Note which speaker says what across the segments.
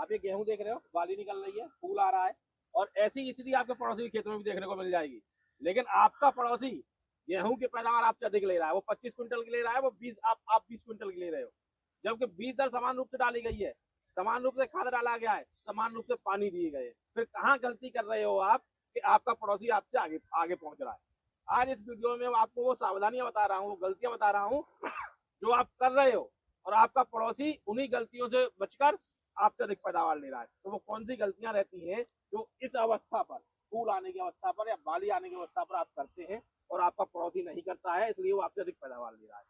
Speaker 1: आप ये गेहूं देख रहे हो, बाली निकल रही है, फूल आ रहा है, और ऐसी स्थिति आपके पड़ोसी के खेतों में भी देखने को मिल जाएगी। लेकिन आपका पड़ोसी गेहूं की पैदावार आपसे अधिक ले रहा है, वो 25 क्विंटल की ले रहा है, वो 20 आप 20 क्विंटल की ले रहे हो, जबकि बीज दर समान रूप से डाली गई है, समान रूप से खाद डाला गया है, समान रूप से पानी दिए गए। फिर कहाँ गलती कर रहे हो आप कि आपका पड़ोसी आपसे आगे आगे पहुंच रहा है। आज इस वीडियो में आपको वो सावधानियां बता रहा हूँ, वो गलतियां बता रहा हूँ जो आप कर रहे हो, और आपका पड़ोसी उन्हीं गलतियों से बचकर आपसे अधिक पैदावार ले रहा है। तो वो कौन सी गलतियां रहती हैं जो इस अवस्था पर, फूल आने की अवस्था पर या बाली आने की अवस्था पर आप करते हैं और आपका पड़ोसी नहीं करता है, इसलिए वो आपसे अधिक पैदावार ले रहा है।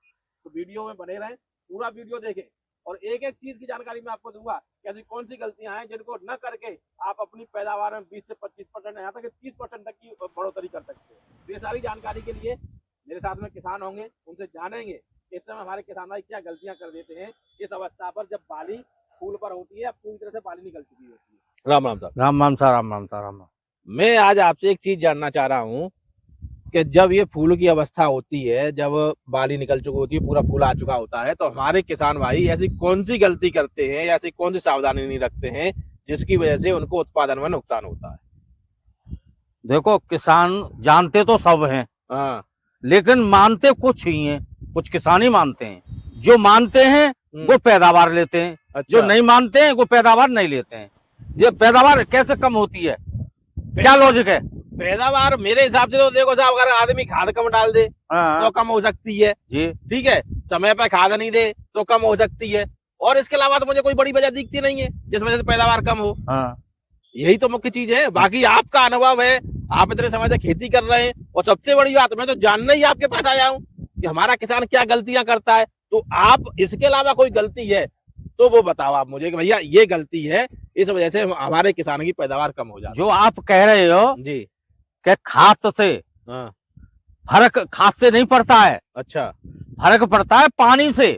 Speaker 1: तो वीडियो में बने रहें, पूरा वीडियो देखें, और एक एक चीज की जानकारी मैं आपको दूंगा कि ऐसी कौन सी गलतियां हैं जिनको न करके आप अपनी पैदावार में 20 से 25%, यहाँ तक 30% तक की बढ़ोतरी कर सकते हैं। ये सारी जानकारी के लिए मेरे साथ में किसान होंगे, उनसे जानेंगे इस समय हमारे किसान भाई क्या गलतियां कर देते हैं इस अवस्था पर, जब बाली फूल पर होती है, पूरी तरह से बाली निकल चुकी होती है। राम राम साहब।
Speaker 2: राम राम सा राम राम सा राम राम।
Speaker 1: मैं आज आपसे एक चीज जानना चाह रहा हूँ कि जब ये फूल की अवस्था होती है, जब बाली निकल चुकी होती है, पूरा फूल आ चुका होता है, तो हमारे किसान भाई ऐसी कौन सी गलती करते हैं या ऐसी कौन सी सावधानी नहीं रखते हैं जिसकी वजह से उनको उत्पादन में नुकसान होता है?
Speaker 2: देखो, किसान जानते तो सब हैं,
Speaker 1: हाँ,
Speaker 2: लेकिन मानते कुछ ही हैं। कुछ किसान ही मानते हैं, जो मानते हैं वो पैदावार लेते हैं,
Speaker 1: अच्छा।
Speaker 2: जो नहीं मानते हैं वो पैदावार नहीं लेते हैं। ये पैदावार कैसे कम होती है, क्या लॉजिक है?
Speaker 1: पैदावार मेरे हिसाब से तो देखो साहब, अगर आदमी खाद कम डाल दे तो कम हो सकती है
Speaker 2: जी,
Speaker 1: ठीक है, समय पर खाद नहीं दे तो कम हो सकती है, और इसके अलावा तो मुझे कोई बड़ी वजह दिखती नहीं है जिस वजह से पैदावार कम हो। यही तो मुख्य चीज है। बाकी आपका अनुभव है, आप इतने समय से खेती कर रहे हैं, और सबसे बड़ी बात मैं तो जानने ही आपके पास आया हूँ कि हमारा किसान क्या गलतियां करता है। तो आप इसके अलावा कोई गलती है तो वो बताओ आप मुझे कि भैया ये गलती है, इस वजह से हमारे किसान की पैदावार कम हो जाती है।
Speaker 2: जो आप कह रहे हो
Speaker 1: जी,
Speaker 2: कि खाद से फर्क खाद से नहीं पड़ता है।
Speaker 1: अच्छा,
Speaker 2: फर्क पड़ता है पानी से।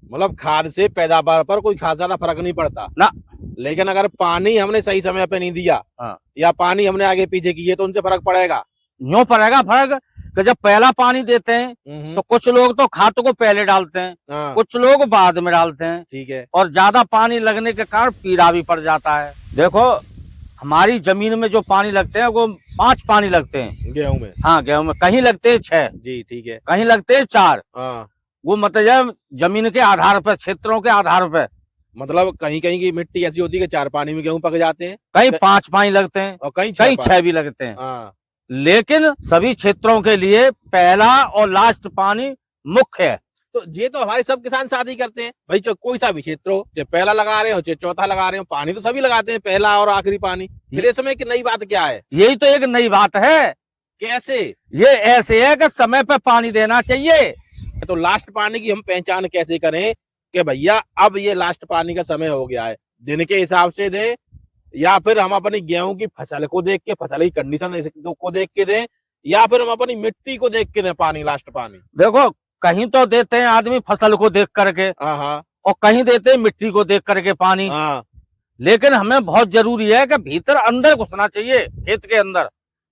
Speaker 1: मतलब खाद से पैदावार पर कोई खास ज्यादा फर्क नहीं पड़ता
Speaker 2: ना,
Speaker 1: लेकिन अगर पानी हमने सही समय पे नहीं दिया या पानी हमने आगे पीछे किए तो उनसे फर्क पड़ेगा।
Speaker 2: यूं पड़ेगा फर्क कि जब पहला पानी देते हैं तो कुछ लोग तो खाद को पहले डालते हैं, कुछ लोग बाद में डालते हैं,
Speaker 1: ठीक है,
Speaker 2: और ज्यादा पानी लगने के कारण पीला भी पड़ जाता है। देखो, हमारी जमीन में जो पानी लगते हैं वो 5 पानी लगते हैं
Speaker 1: गेहूं में।
Speaker 2: हाँ, गेहूं में कहीं लगते हैं 6,
Speaker 1: जी ठीक है,
Speaker 2: कहीं लगते हैं 4।
Speaker 1: हाँ,
Speaker 2: वो मतलब जमीन के आधार पर, क्षेत्रों के आधार पर,
Speaker 1: मतलब कहीं कहीं की मिट्टी ऐसी होती है कि 4 पानी में गेहूं पक जाते हैं,
Speaker 2: कहीं 5 पानी लगते हैं
Speaker 1: और कहीं
Speaker 2: 6 भी लगते हैं।
Speaker 1: हाँ।
Speaker 2: लेकिन सभी क्षेत्रों के लिए पहला और लास्ट पानी मुख्य है।
Speaker 1: तो ये तो हमारे सब किसान साथ ही करते हैं भाई, कोई सा भी क्षेत्र हो, चाहे पहला लगा रहे हो चाहे चौथा लगा रहे हो, पानी तो सभी लगाते हैं, पहला और आखिरी पानी। फिर इसमें की नई बात क्या है?
Speaker 2: यही तो एक नई बात है।
Speaker 1: कैसे?
Speaker 2: ये ऐसे है कि समय पे पानी देना चाहिए।
Speaker 1: तो लास्ट पानी की हम पहचान कैसे करें कि भैया अब ये लास्ट पानी का समय हो गया है? दिन के हिसाब से दें, या फिर हम अपनी गेहूं की फसल को देख के, फसल की कंडीशन को देख के दें, या फिर हम अपनी मिट्टी को देख के दें पानी, लास्ट पानी?
Speaker 2: देखो, कहीं तो देते हैं आदमी फसल को देख करके, और कहीं देते हैं मिट्टी को देख करके पानी। लेकिन हमें बहुत जरूरी है कि भीतर अंदर घुसना चाहिए, खेत के अंदर।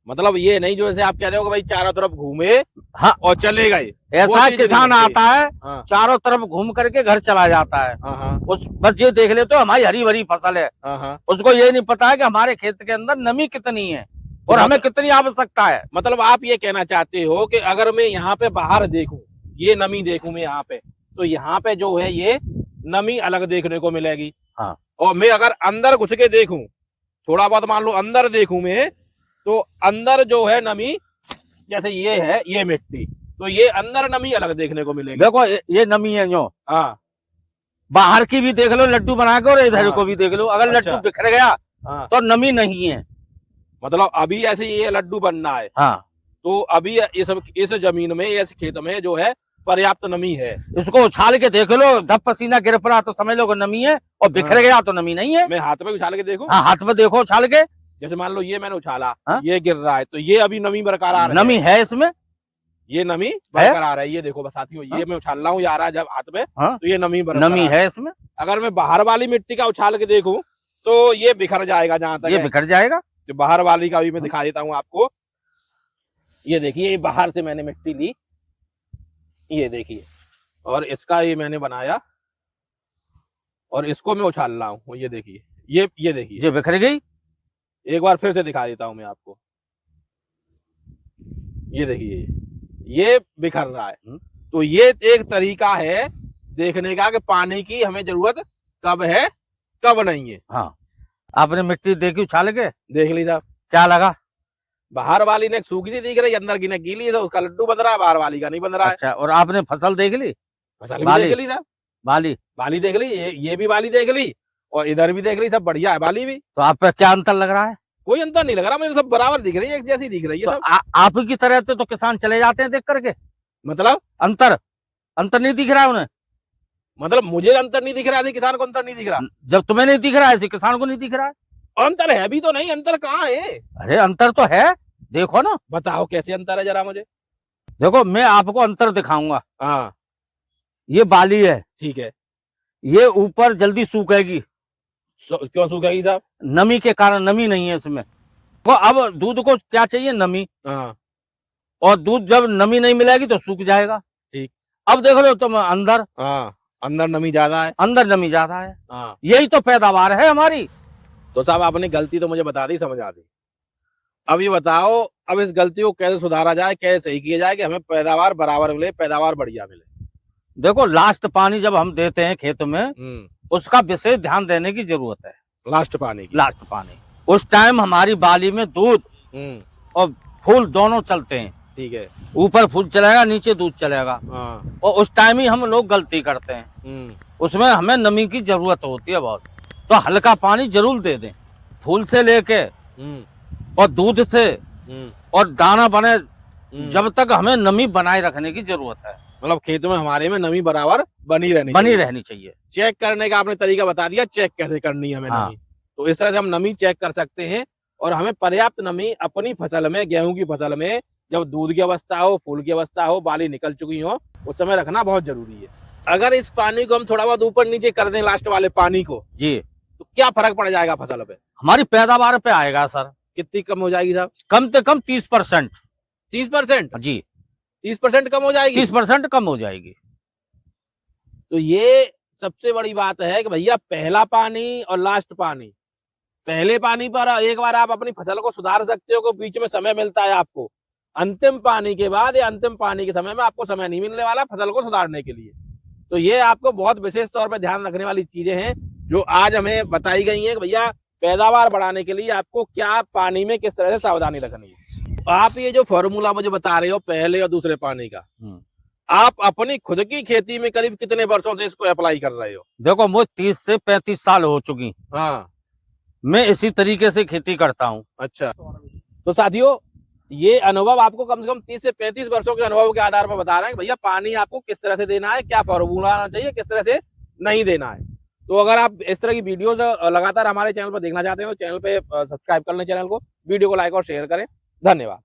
Speaker 1: मतलब ये नहीं जो जैसे आप कह रहे हो कि भाई चारों तरफ घूमे और चले गए,
Speaker 2: ऐसा किसान आता है चारों तरफ घूम करके घर चला जाता है, उस बस ये देख ले तो हमारी हरी भरी फसल है, उसको ये नहीं पता है कि हमारे खेत के अंदर नमी कितनी है और हमें कितनी आवश्यकता है।
Speaker 1: मतलब आप ये कहना चाहते हो कि अगर मैं यहाँ पे बाहर देखूं, ये नमी देखूं मैं यहाँ पे, तो यहाँ पे जो है ये नमी अलग देखने को मिलेगी, और मैं अगर अंदर घुस के देखूं, थोड़ा बहुत मान लो अंदर देखूं मैं, तो अंदर जो है नमी, जैसे ये है ये मिट्टी, तो ये अंदर नमी अलग देखने को मिलेगी।
Speaker 2: देखो, ये नमी है जो बाहर की भी देख लो लड्डू बना के, और इधर को भी देख लो, अगर लड्डू बिखर गया तो नमी नहीं है।
Speaker 1: मतलब अभी ऐसे ये लड्डू बनना है, तो अभी इस जमीन में, इस खेत में जो है पर्याप्त नमी है।
Speaker 2: इसको उछाल के देख लो, धप पसीना गिर पड़ा तो समझ लो नमी है, और बिखर गया तो नमी नहीं है।
Speaker 1: मैं हाथ में उछाल के देखूं?
Speaker 2: हाँ, हाथ में देखो उछाल के।
Speaker 1: जैसे मान लो ये मैंने उछाला, ये गिर रहा है, तो ये अभी नमी बरकरार है।
Speaker 2: नमी है इसमें,
Speaker 1: ये नमी बरकरार है। ये देखो बस साथियों, ये मैं उछाल रहा हूँ, ये आ रहा है जब हाथ में, तो ये नमी
Speaker 2: है इसमें।
Speaker 1: अगर मैं बाहर वाली मिट्टी का उछाल के देखूं तो ये बिखर जाएगा, जहां तक
Speaker 2: ये बिखर जाएगा।
Speaker 1: जो बाहर वाली का भी मैं दिखा देता हूँ आपको। ये देखिए, ये बाहर से मैंने मिट्टी ली, ये देखिए, और इसका ये मैंने बनाया, और इसको मैं उछाल रहा हूँ, ये देखिए, ये देखिए,
Speaker 2: जो बिखर गई।
Speaker 1: एक बार फिर से दिखा देता हूं मैं आपको, ये देखिए, ये बिखर रहा है। तो ये एक तरीका है देखने का कि पानी की हमें जरूरत कब है कब नहीं है।
Speaker 2: हाँ, आपने मिट्टी देखी उछाल के,
Speaker 1: देख ली साहब,
Speaker 2: क्या लगा?
Speaker 1: बाहर वाली ने सूखी सी दिख रही है, अंदर की ने गीली है, तो उसका लड्डू बन रहा है, बाहर वाली का नहीं बन रहा है।
Speaker 2: अच्छा, और आपने फसल देख ली?
Speaker 1: फसल भी देख ली साहब,
Speaker 2: बाली
Speaker 1: देख ली, ये भी बाली देख ली और इधर भी देख ली, सब बढ़िया है बाली भी।
Speaker 2: तो आप पे क्या अंतर लग रहा है?
Speaker 1: कोई अंतर नहीं लग रहा, मुझे सब बराबर दिख रही है, एक जैसी दिख रही है
Speaker 2: तो
Speaker 1: सब।
Speaker 2: आपकी तरह से तो किसान चले जाते हैं देख करके,
Speaker 1: मतलब
Speaker 2: अंतर नहीं दिख रहा है उन्हें?
Speaker 1: मतलब मुझे अंतर नहीं दिख रहा है, किसान को अंतर नहीं दिख रहा?
Speaker 2: जब तुम्हें नहीं दिख रहा है, ऐसे किसान को नहीं दिख रहा है।
Speaker 1: अंतर है भी तो नहीं, अंतर कहाँ है?
Speaker 2: अरे अंतर तो है, देखो ना।
Speaker 1: बताओ कैसे अंतर है जरा मुझे।
Speaker 2: देखो, मैं आपको अंतर दिखाऊंगा।
Speaker 1: हाँ,
Speaker 2: ये बाली है,
Speaker 1: ठीक है।
Speaker 2: ये ऊपर जल्दी सूखेगी।
Speaker 1: क्यों सूखेगी साहब?
Speaker 2: नमी के कारण, नमी नहीं है इसमें। तो अब दूध को क्या चाहिए? नमी।
Speaker 1: हाँ,
Speaker 2: और दूध जब नमी नहीं मिलेगी तो सूख जाएगा।
Speaker 1: ठीक।
Speaker 2: अब देख लो तुम अंदर,
Speaker 1: हाँ, अंदर नमी ज्यादा है,
Speaker 2: अंदर नमी ज्यादा है।
Speaker 1: हाँ,
Speaker 2: यही तो पैदावार है हमारी।
Speaker 1: तो साहब आपने गलती तो मुझे बता दी, समझ आ दी। अब ये बताओ, अब इस गलती को कैसे सुधारा जाए, कैसे सही किया जाए कि हमें पैदावार बराबर मिले, पैदावार बढ़िया मिले?
Speaker 2: देखो, लास्ट पानी जब हम देते हैं खेत में, उसका विशेष ध्यान देने की जरूरत है।
Speaker 1: लास्ट पानी की?
Speaker 2: लास्ट पानी, उस टाइम हमारी बाली में दूध और फूल दोनों चलते हैं।
Speaker 1: ठीक है।
Speaker 2: ऊपर फूल चलेगा, नीचे दूध चलेगा।
Speaker 1: हाँ।
Speaker 2: और उस टाइम ही हम लोग गलती करते हैं। उसमें हमें नमी की जरूरत होती है बहुत, तो हल्का पानी जरूर दे दें। फूल से लेके और दूध से और दाना बने, जब तक हमें नमी बनाए रखने की जरूरत है।
Speaker 1: मतलब खेत में हमारे में नमी बराबर बनी रहनी चाहिए। चेक करने का आपने तरीका बता दिया, चेक कैसे करनी है हमें नमी। तो इस तरह से हम नमी चेक कर सकते हैं और हमें पर्याप्त नमी अपनी फसल में, गेहूं की फसल में, जब दूध की अवस्था हो, फूल की अवस्था हो, बाली निकल चुकी हो, उस समय रखना बहुत जरूरी है। अगर इस पानी को हम थोड़ा बहुत ऊपर नीचे कर दें, लास्ट वाले पानी को जी, तो क्या फर्क पड़ जाएगा फसल पे?
Speaker 2: हमारी पैदावार पे आएगा सर।
Speaker 1: कितनी कम हो जाएगी साहब?
Speaker 2: कम से कम 30%।
Speaker 1: 30%
Speaker 2: जी,
Speaker 1: 30% कम हो जाएगी।
Speaker 2: 30% कम हो जाएगी।
Speaker 1: तो ये सबसे बड़ी बात है कि भैया पहला पानी और लास्ट पानी, पहले पानी पर एक बार आप अपनी फसल को सुधार सकते हो, कि बीच में समय मिलता है आपको। अंतिम पानी के बाद या अंतिम पानी के समय में आपको समय नहीं मिलने वाला फसल को सुधारने के लिए। तो ये आपको बहुत विशेष तौर पर ध्यान रखने वाली चीजें हैं जो आज हमें बताई गई हैं कि भैया पैदावार बढ़ाने के लिए आपको क्या पानी में किस तरह से सावधानी रखनी है। आप ये जो फॉर्मूला मुझे बता रहे हो पहले और दूसरे पानी का, आप अपनी खुद की खेती में करीब कितने वर्षों से इसको अप्लाई कर रहे हो?
Speaker 2: देखो, मुझे 30 से 35 साल हो चुकी।
Speaker 1: हाँ,
Speaker 2: मैं इसी तरीके से खेती करता हूँ।
Speaker 1: अच्छा, तो साथियों ये अनुभव आपको कम से कम 30 से 35 वर्षों के अनुभव के आधार पर बता रहे हैं कि भैया पानी आपको किस तरह से देना है, क्या फॉर्मूला आना चाहिए, किस तरह से नहीं देना है। तो अगर आप इस तरह की वीडियोस लगातार हमारे चैनल पर देखना चाहते हो, चैनल पे सब्सक्राइब कर लें चैनल को, वीडियो को लाइक और शेयर करें। धन्यवाद।